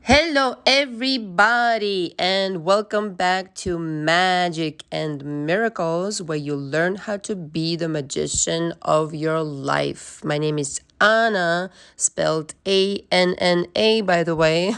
Hello, everybody, and welcome back to Magic and Miracles, where you learn how to be the magician of your life. My name is Anna, spelled ANNA, by the way.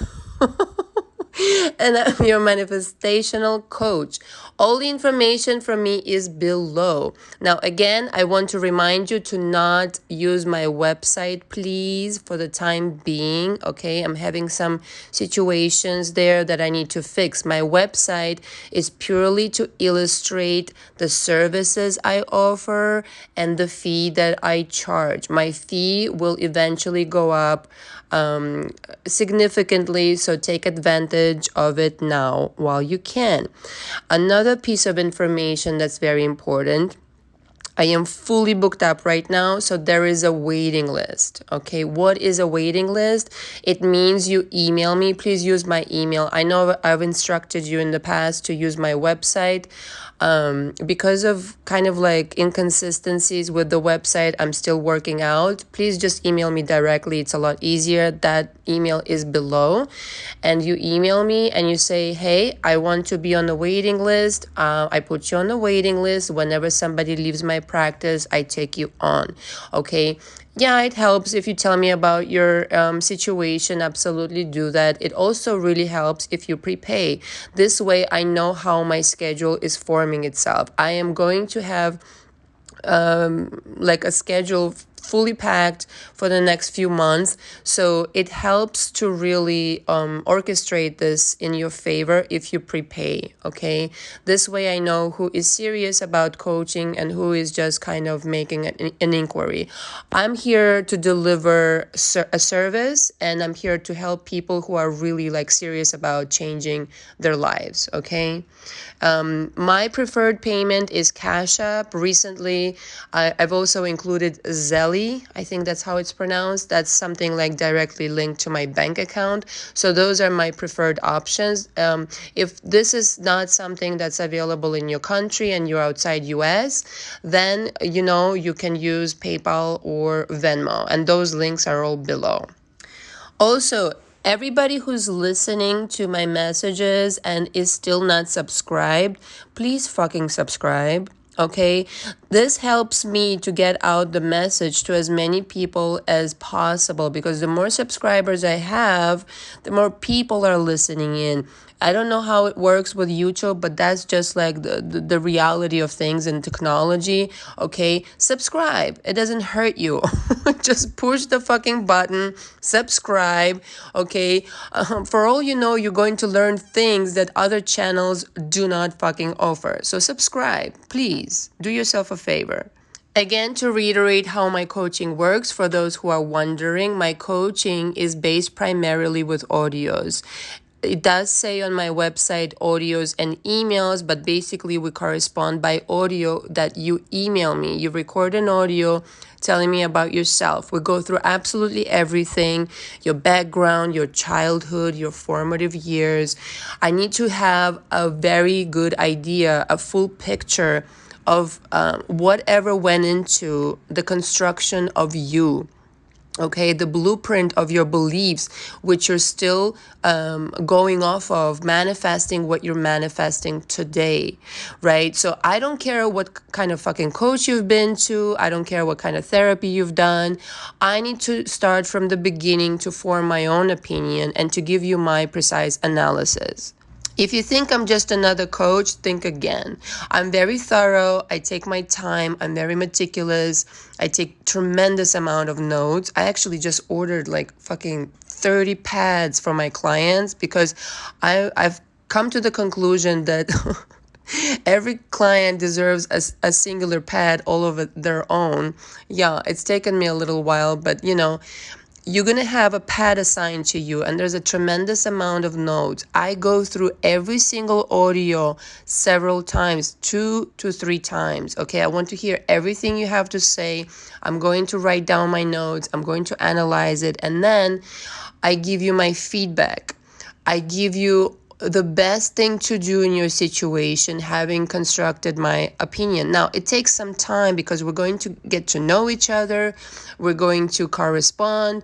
And I'm your manifestational coach. All the information from me is below. Now, again, I want to remind you to not use my website, please, for the time being. Okay, I'm having some situations there that I need to fix. My website is purely to illustrate the services I offer and the fee that I charge. My fee will eventually go up significantly, so take advantage of it now while you can. Another piece of information that's very important. I am fully booked up right now, so there is a waiting list. Okay, what is a waiting list? It means you email me. Please use my email. I know I've instructed you in the past to use my website. Because of kind of like inconsistencies with the website, I'm still working out. Please just email me directly. It's a lot easier. That email is below. And you email me and you say, hey, I want to be on the waiting list. I put you on the waiting list. Whenever somebody leaves my practice, I take you on. Okay. Yeah, it helps if you tell me about your situation. Absolutely do that. It also really helps if you prepay. This way, I know how my schedule is forming itself. I am going to have like a schedule fully packed for the next few months. So it helps to really orchestrate this in your favor if you prepay. Okay. This way I know who is serious about coaching and who is just kind of making an inquiry. I'm here to deliver a service, and I'm here to help people who are really like serious about changing their lives. Okay. My preferred payment is Cash App. Recently, I've also included Zelle. I think that's how it's pronounced. That's something like directly linked to my bank account. So those are my preferred options. If this is not something that's available in your country and you're outside US, then you can use PayPal or Venmo, and those links are all below. Also, everybody who's listening to my messages and is still not subscribed, please fucking subscribe. Okay, this helps me to get out the message to as many people as possible, because the more subscribers I have, the more people are listening in. I don't know how it works with YouTube, but that's just like the reality of things in technology. Okay, subscribe. It doesn't hurt you. Just push the fucking button, subscribe. Okay, for all you know, you're going to learn things that other channels do not fucking offer. So subscribe, please. Do yourself a favor. Again, to reiterate how my coaching works, for those who are wondering, my coaching is based primarily with audios. It does say on my website audios and emails, but basically we correspond by audio that you email me. You record an audio telling me about yourself. We go through absolutely everything: your background, your childhood, your formative years. I need to have a very good idea, a full picture of whatever went into the construction of you. Okay, the blueprint of your beliefs, which you're still going off of, manifesting what you're manifesting today, right? So I don't care what kind of fucking coach you've been to. I don't care what kind of therapy you've done. I need to start from the beginning to form my own opinion and to give you my precise analysis. If you think I'm just another coach, think again. I'm very thorough. I take my time. I'm very meticulous. I take tremendous amount of notes. I actually just ordered like fucking 30 pads for my clients, because I've come to the conclusion that every client deserves a singular pad all of their own. Yeah, it's taken me a little while, but you're going to have a pad assigned to you, and there's a tremendous amount of notes. I go through every single audio several times, 2 to 3 times. Okay, I want to hear everything you have to say. I'm going to write down my notes. I'm going to analyze it, and then I give you my feedback. I give you the best thing to do in your situation, having constructed my opinion. Now, it takes some time because we're going to get to know each other. We're going to correspond.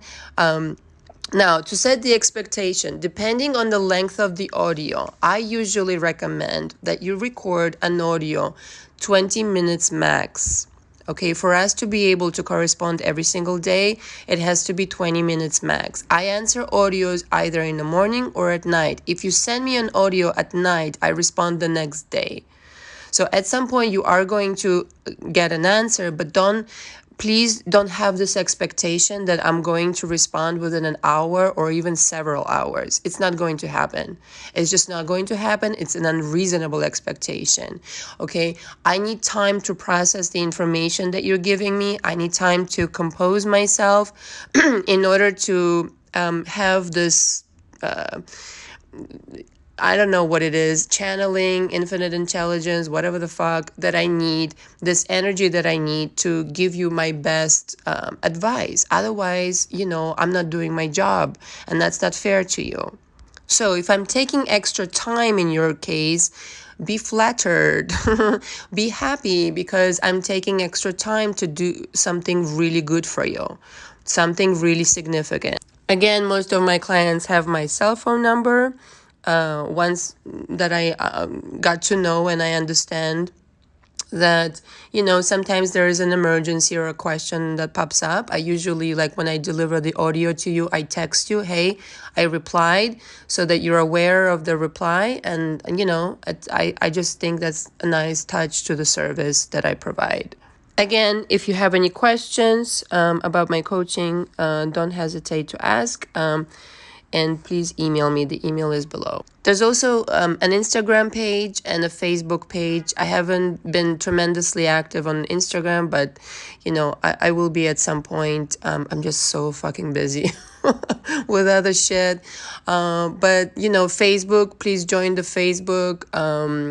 Now, to set the expectation, depending on the length of the audio, I usually recommend that you record an audio 20 minutes max. Okay, for us to be able to correspond every single day, it has to be 20 minutes max. I answer audios either in the morning or at night. If you send me an audio at night, I respond the next day. So at some point you are going to get an answer, but please don't have this expectation that I'm going to respond within an hour or even several hours. It's not going to happen. It's just not going to happen. It's an unreasonable expectation. Okay. I need time to process the information that you're giving me. I need time to compose myself in order to have this I don't know what it is, channeling, infinite intelligence, whatever the fuck that I need, this energy that I need to give you my best advice. Otherwise, I'm not doing my job, and that's not fair to you. So if I'm taking extra time in your case, be flattered, be happy because I'm taking extra time to do something really good for you, something really significant. Again, most of my clients have my cell phone number. Once that I got to know and I understand that, sometimes there is an emergency or a question that pops up. I usually, like when I deliver the audio to you, I text you, hey, I replied, so that you're aware of the reply. And I just think that's a nice touch to the service that I provide. Again, if you have any questions about my coaching, don't hesitate to ask. And please email me. The email is below. There's also an Instagram page and a Facebook page. I haven't been tremendously active on Instagram, but, I will be at some point. I'm just so fucking busy with other shit. But, Facebook, please join the Facebook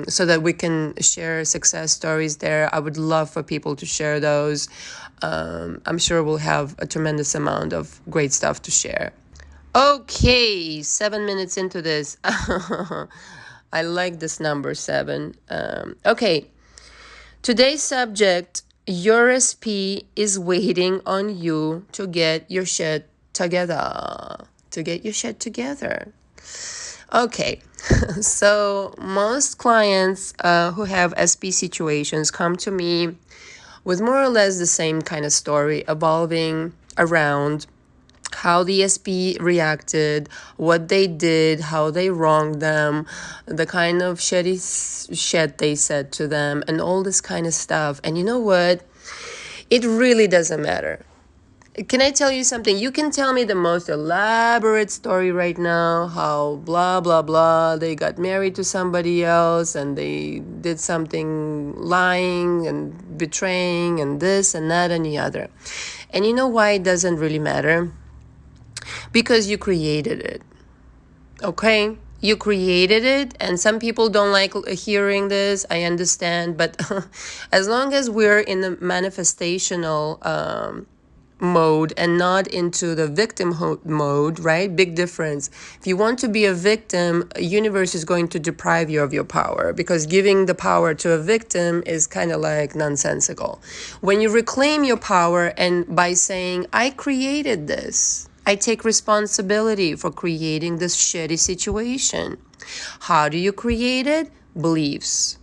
so that we can share success stories there. I would love for people to share those. I'm sure we'll have a tremendous amount of great stuff to share. Okay, 7 minutes into this. I like this number 7. Okay, today's subject, your SP is waiting on you to get your shit together. Okay, so most clients who have SP situations come to me with more or less the same kind of story evolving around how the SP reacted, what they did, how they wronged them, the kind of shitty shit they said to them, and all this kind of stuff. And you know what? It really doesn't matter. Can I tell you something? You can tell me the most elaborate story right now, how blah, blah, blah, they got married to somebody else and they did something lying and betraying and this and that and the other. And you know why it doesn't really matter? Because you created it. Okay? You created it, and some people don't like hearing this. I understand, but as long as we're in the manifestational mode and not into the victim mode, right? Big difference. If you want to be a victim, a universe is going to deprive you of your power, because giving the power to a victim is kind of like nonsensical. When you reclaim your power and by saying, I created this, I take responsibility for creating this shitty situation. How do you create it? Beliefs.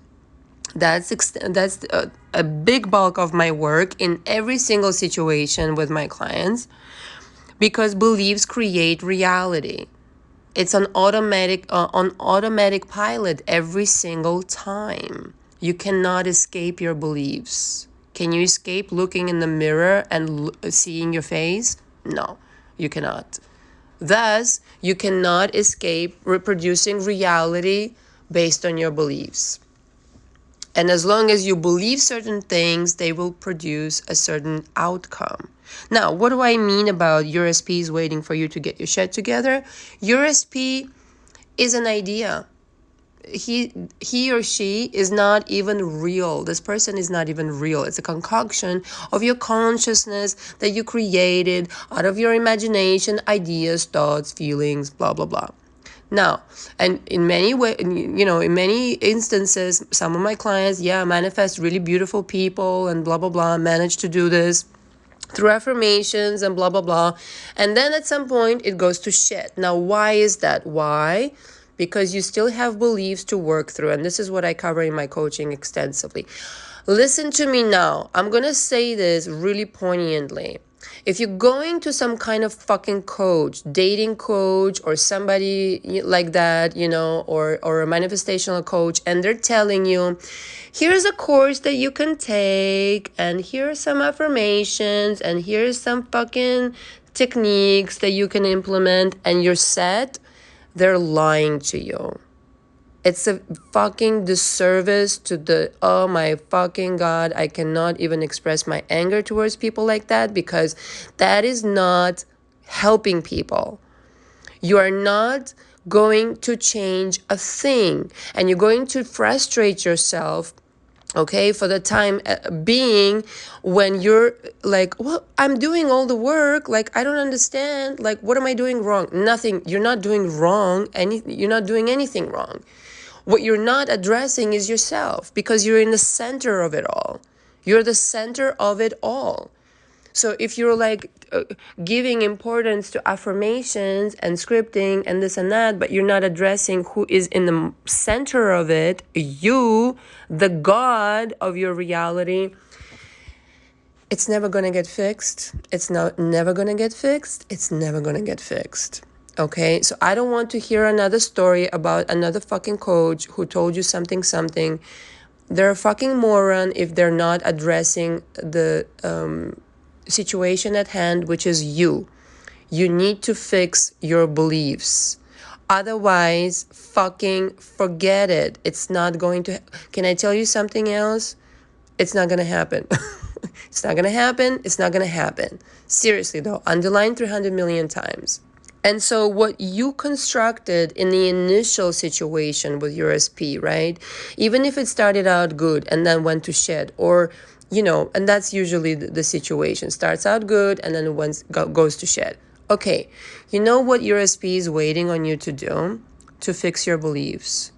That's a big bulk of my work in every single situation with my clients, because beliefs create reality. It's on automatic pilot every single time. You cannot escape your beliefs. Can you escape looking in the mirror and seeing your face? No, you cannot. Thus, you cannot escape reproducing reality based on your beliefs. And as long as you believe certain things, they will produce a certain outcome. Now, what do I mean about your SP is waiting for you to get your shit together? Your SP is an idea. He or she is not even real. This person is not even real. It's a concoction of your consciousness that you created out of your imagination, ideas, thoughts, feelings, blah, blah, blah. Now, and in many in many instances, some of my clients, manifest really beautiful people and blah, blah, blah, manage to do this. through affirmations and blah, blah, blah. And then at some point it goes to shit. Now, why is that? Why? Because you still have beliefs to work through. And this is what I cover in my coaching extensively. Listen to me now. I'm going to say this really poignantly. If you're going to some kind of fucking coach, dating coach or somebody like that, or a manifestational coach, and they're telling you, here's a course that you can take, and here's some affirmations, and here's some fucking techniques that you can implement, and you're set, they're lying to you. It's a fucking disservice to oh my fucking God, I cannot even express my anger towards people like that, because that is not helping people. You are not going to change a thing, and you're going to frustrate yourself, okay, for the time being, when you're like, well, I'm doing all the work, like, I don't understand, like, what am I doing wrong? Nothing. You're not doing wrong. You're not doing anything wrong. What you're not addressing is yourself, because you're in the center of it all. You're the center of it all. So if you're like giving importance to affirmations and scripting and this and that, but you're not addressing who is in the center of it, you, the God of your reality, it's never going to get fixed. It's never going to get fixed. It's never going to get fixed. Okay, so I don't want to hear another story about another fucking coach who told you something. They're a fucking moron if they're not addressing the situation at hand, which is you. You need to fix your beliefs. Otherwise, fucking forget it. It's not going to... Can I tell you something else? It's not going to happen. It's not going to happen. It's not going to happen. Seriously, though. Underline 300 million times. And so what you constructed in the initial situation with your SP, right? Even if it started out good and then went to shit, or, and that's usually the situation. Starts out good and then goes to shit. Okay, you know what your SP is waiting on you to do? To fix your beliefs.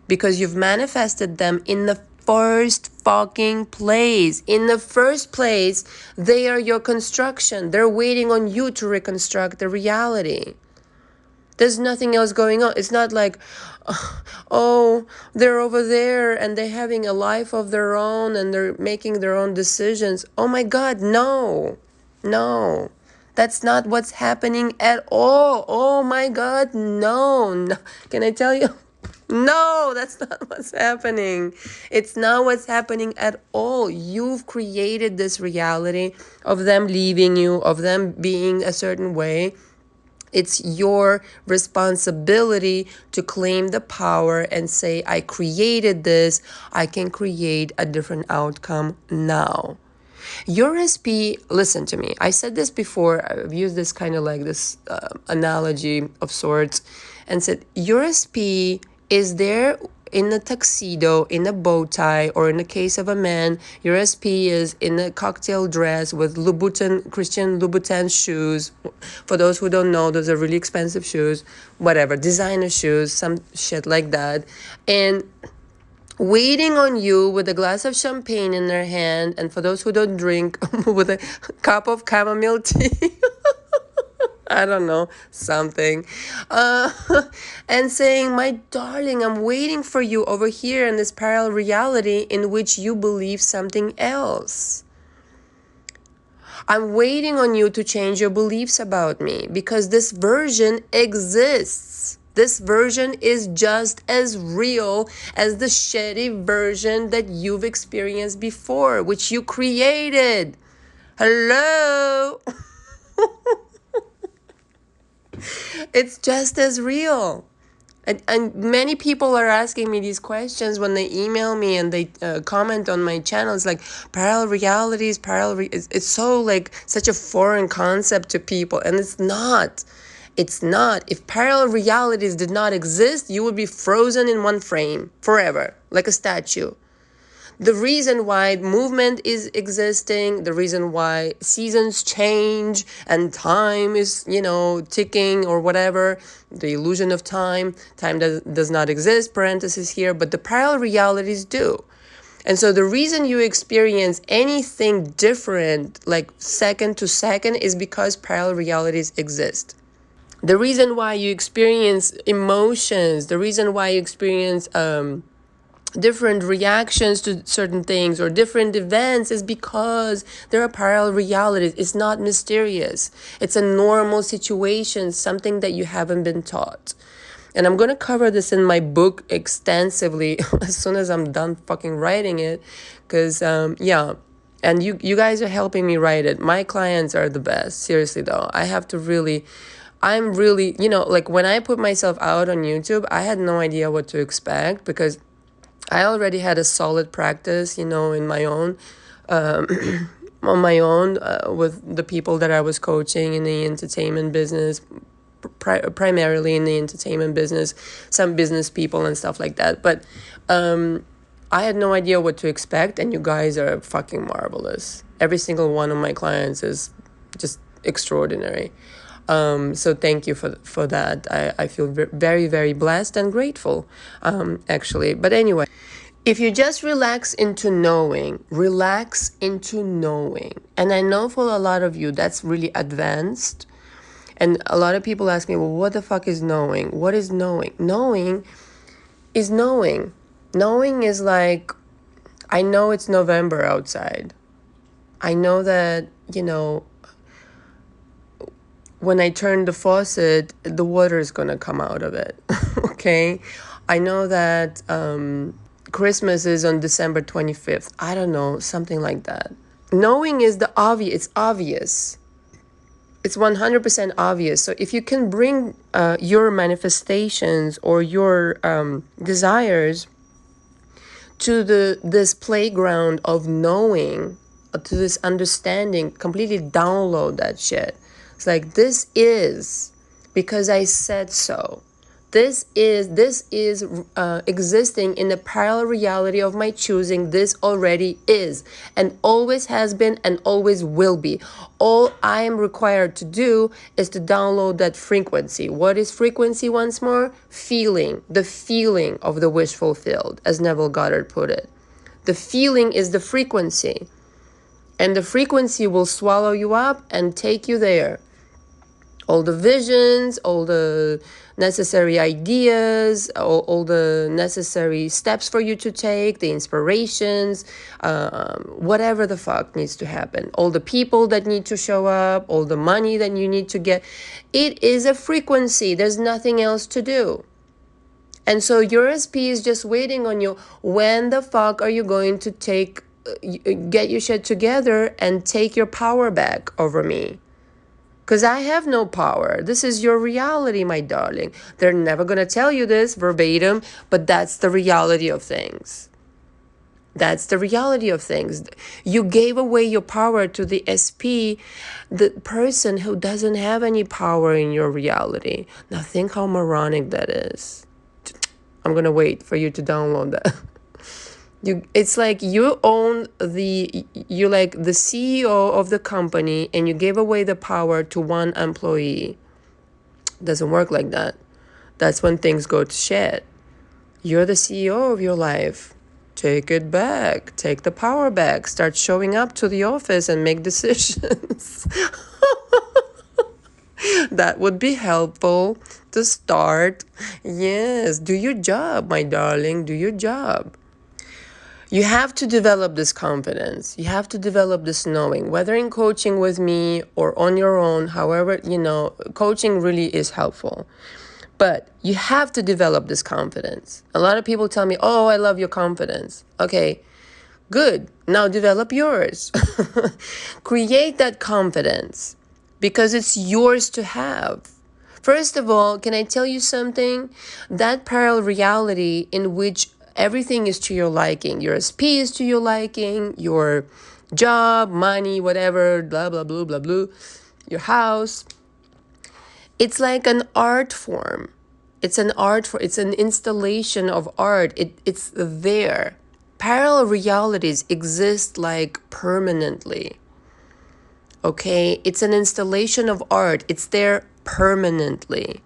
Because you've manifested them in the first fucking place. In the first place, they are your construction. They're waiting on you to reconstruct the reality. There's nothing else going on. It's not like, oh, they're over there and they're having a life of their own and they're making their own decisions. Oh my God, no. That's not what's happening at all. Oh my God, no. Can I tell you? No, that's not what's happening. It's not what's happening at all. You've created this reality of them leaving you, of them being a certain way. It's your responsibility to claim the power and say, I created this. I can create a different outcome now. Your SP, listen to me. I said this before. I've used this kind of like this analogy of sorts and said, your SP is there in a tuxedo, in a bow tie, or in the case of a man, your SP is in a cocktail dress with Christian Louboutin shoes. For those who don't know, those are really expensive shoes, whatever, designer shoes, some shit like that. And waiting on you with a glass of champagne in their hand, and for those who don't drink, with a cup of chamomile tea. I don't know, something. And saying, my darling, I'm waiting for you over here in this parallel reality in which you believe something else. I'm waiting on you to change your beliefs about me, because this version exists. This version is just as real as the shitty version that you've experienced before, which you created. Hello? It's just as real. And many people are asking me these questions when they email me and they comment on my channel. It's like, parallel realities, it's so like such a foreign concept to people. And it's not. It's not. If parallel realities did not exist, you would be frozen in one frame forever, like a statue. The reason why movement is existing, the reason why seasons change and time is, ticking or whatever, the illusion of time does not exist, parenthesis here, but the parallel realities do. And so the reason you experience anything different, like second to second, is because parallel realities exist. The reason why you experience emotions, the reason why you experience different reactions to certain things or different events is because there are parallel realities. It's not mysterious. It's a normal situation, something that you haven't been taught. And I'm going to cover this in my book extensively as soon as I'm done fucking writing it. Because, yeah. And you guys are helping me write it. My clients are the best. Seriously, though. I'm really, like when I put myself out on YouTube, I had no idea what to expect because I already had a solid practice, in my own, on my own, with the people that I was coaching in the entertainment business, primarily in the entertainment business, some business people and stuff like that. But I had no idea what to expect, and you guys are fucking marvelous. Every single one of my clients is just extraordinary. So thank you for that. I feel very, very blessed and grateful, actually. But anyway, if you just relax into knowing, and I know for a lot of you that's really advanced. And a lot of people ask me, well, what the fuck is knowing? What is knowing? Knowing is knowing. Knowing is like, I know it's November outside. I know that, when I turn the faucet, the water is going to come out of it. Okay? I know that Christmas is on December 25th. I don't know, something like that. Knowing is the obvious. It's obvious. It's 100% obvious. So if you can bring your manifestations or your desires to this playground of knowing, to this understanding, completely download that shit. It's like, this is because I said so. This is existing in the parallel reality of my choosing. This already is and always has been and always will be. All I am required to do is to download that frequency. What is frequency once more? Feeling. The feeling of the wish fulfilled, as Neville Goddard put it. The feeling is the frequency. And the frequency will swallow you up and take you there. All the visions, all the necessary ideas, all the necessary steps for you to take, the inspirations, whatever the fuck needs to happen. All the people that need to show up, all the money that you need to get. It is a frequency. There's nothing else to do. And so your SP is just waiting on you. When the fuck are you going to get your shit together and take your power back over me? Because I have no power. This is your reality, my darling. They're never going to tell you this verbatim, but that's the reality of things. That's the reality of things. You gave away your power to the SP, the person who doesn't have any power in your reality. Now think how moronic that is. I'm going to wait for you to download that. It's like you're like the CEO of the company and you gave away the power to one employee. Doesn't work like that. That's when things go to shit. You're the CEO of your life. Take it back. Take the power back. Start showing up to the office and make decisions. That would be helpful to start. Yes, do your job, my darling. Do your job. You have to develop this confidence. You have to develop this knowing, whether in coaching with me or on your own, however, coaching really is helpful. But you have to develop this confidence. A lot of people tell me, oh, I love your confidence. Okay, good. Now develop yours. Create that confidence because it's yours to have. First of all, can I tell you something? That parallel reality in which everything is to your liking. Your SP is to your liking. Your job, money, whatever, blah, blah, blah, blah, blah. Your house. It's like an art form. It's an installation of art. It's there. Parallel realities exist like permanently. Okay? It's an installation of art. It's there permanently.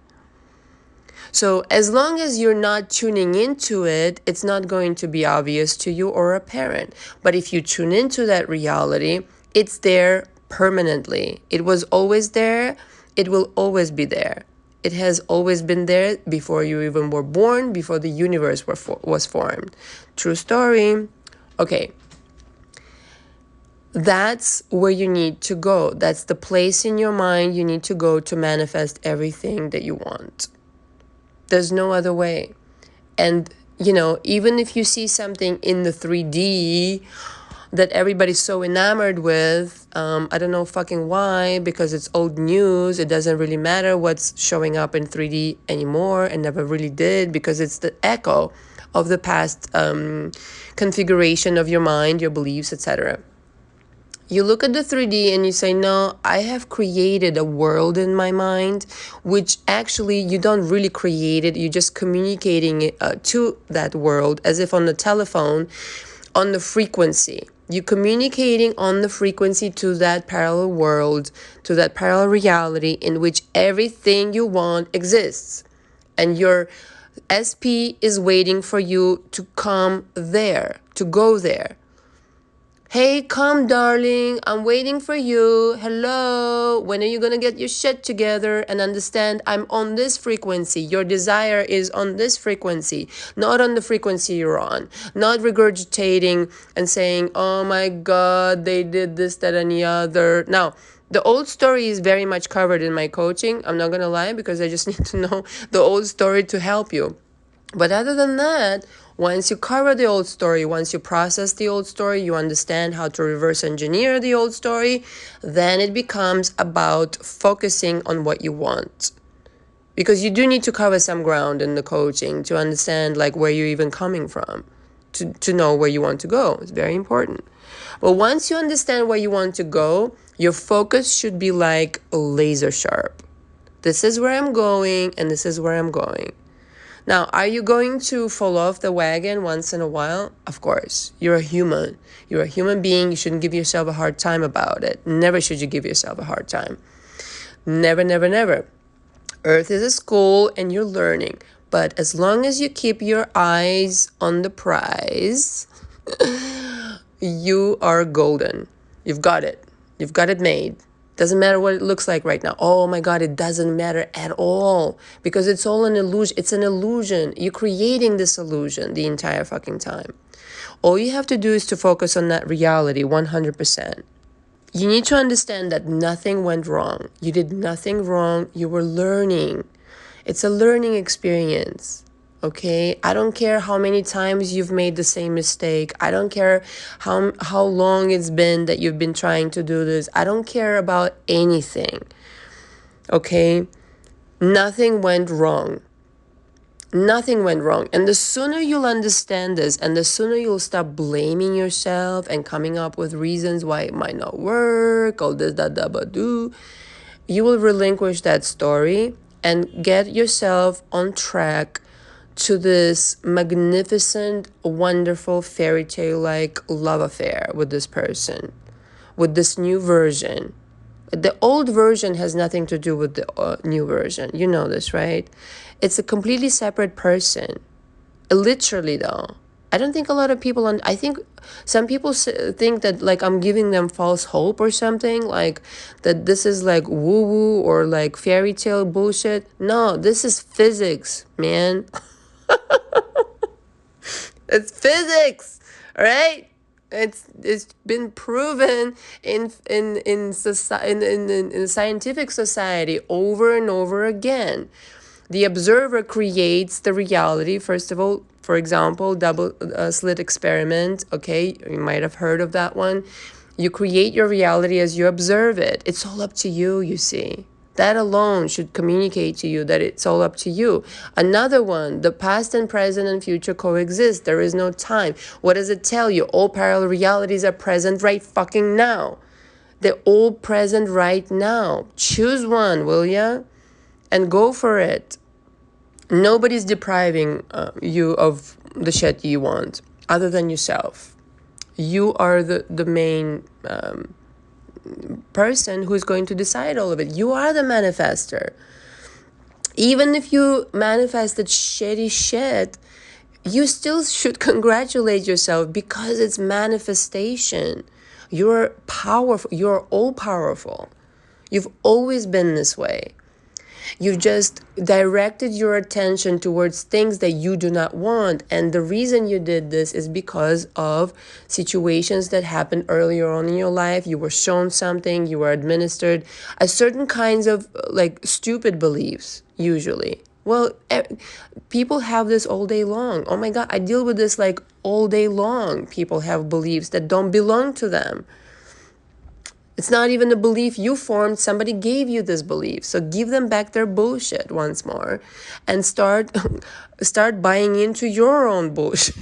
So as long as you're not tuning into it, it's not going to be obvious to you or apparent. But if you tune into that reality, it's there permanently. It was always there. It will always be there. It has always been there before you even were born, before the universe was formed. True story. Okay. That's where you need to go. That's the place in your mind you need to go to manifest everything that you want. There's no other way. And, even if you see something in the 3D that everybody's so enamored with, I don't know fucking why, because it's old news. It doesn't really matter what's showing up in 3D anymore, and never really did, because it's the echo of the past configuration of your mind, your beliefs, etc. You look at the 3D and you say, no, I have created a world in my mind, which actually you don't really create it. You're just communicating it, to that world as if on the telephone, on the frequency. You're communicating on the frequency to that parallel world, to that parallel reality in which everything you want exists. And your SP is waiting for you to come there, to go there. Hey, come, darling. I'm waiting for you. Hello. When are you going to get your shit together and understand I'm on this frequency? Your desire is on this frequency, not on the frequency you're on. Not regurgitating and saying, oh my God, they did this, that, and the other. Now, the old story is very much covered in my coaching. I'm not going to lie, because I just need to know the old story to help you. But other than that, once you cover the old story, once you process the old story, you understand how to reverse engineer the old story, then it becomes about focusing on what you want. Because you do need to cover some ground in the coaching to understand where you're even coming from, to know where you want to go. It's very important. But once you understand where you want to go, your focus should be laser sharp. This is where I'm going, and this is where I'm going. Now, are you going to fall off the wagon once in a while? Of course. You're a human. You're a human being. You shouldn't give yourself a hard time about it. Never should you give yourself a hard time. Never, never, never. Earth is a school and you're learning. But as long as you keep your eyes on the prize, you are golden. You've got it. You've got it made. Doesn't matter what it looks like right now. Oh my God, it doesn't matter at all, because it's all an illusion. It's an illusion. You're creating this illusion the entire fucking time. All you have to do is to focus on that reality 100%. You need to understand that nothing went wrong. You did nothing wrong. You were learning. It's a learning experience. Okay, I don't care how many times you've made the same mistake. I don't care how long it's been that you've been trying to do this. I don't care about anything. Okay, nothing went wrong. Nothing went wrong. And the sooner you'll understand this, and the sooner you'll stop blaming yourself and coming up with reasons why it might not work, all this, that, that, but do, you will relinquish that story and get yourself on track to this magnificent, wonderful, fairy tale-like love affair with this person, with this new version. The old version has nothing to do with the new version. You know this, right? It's a completely separate person. Literally, though. I don't think a lot of people, I think some people think that I'm giving them false hope or something, that this is woo-woo or fairy tale bullshit. No, this is physics, man. It's physics, right? It's been proven in the scientific society over and over again. The observer creates the reality. First of all, for example, double slit experiment. Okay, you might have heard of that one. You create your reality as you observe it. It's all up to you, you see. That alone should communicate to you that it's all up to you. Another one, the past and present and future coexist. There is no time. What does it tell you? All parallel realities are present right fucking now. They're all present right now. Choose one, will ya? And go for it. Nobody's depriving you of the shit you want other than yourself. You are the main person who's going to decide all of it. You are the manifester. Even if you manifested shitty shit, you still should congratulate yourself because it's manifestation. You're powerful. You're all powerful. You've always been this way. You've just directed your attention towards things that you do not want. And the reason you did this is because of situations that happened earlier on in your life. You were shown something, you were administered a certain kinds of like stupid beliefs, usually. Well, people have this all day long. Oh my God, I deal with this like all day long. People have beliefs that don't belong to them. It's not even a belief you formed. Somebody gave you this belief. So give them back their bullshit once more and start buying into your own bullshit.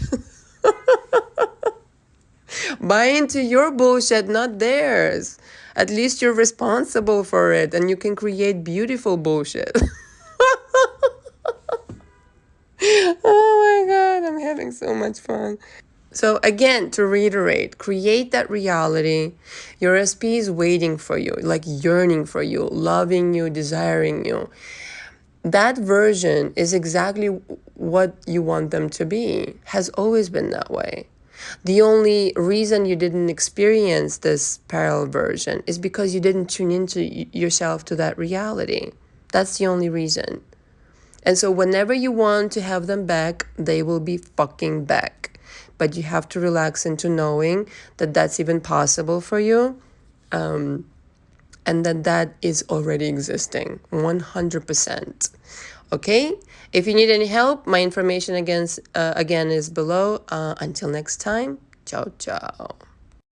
Buy into your bullshit, not theirs. At least you're responsible for it and you can create beautiful bullshit. Oh my God, I'm having so much fun. So again, to reiterate, create that reality. Your SP is waiting for you, like yearning for you, loving you, desiring you. That version is exactly what you want them to be, has always been that way. The only reason you didn't experience this parallel version is because you didn't tune into yourself to that reality. That's the only reason. And so whenever you want to have them back, they will be fucking back. But you have to relax into knowing that that's even possible for you, and that is already existing 100%. Okay? If you need any help, my information again is below. Until next time, ciao, ciao.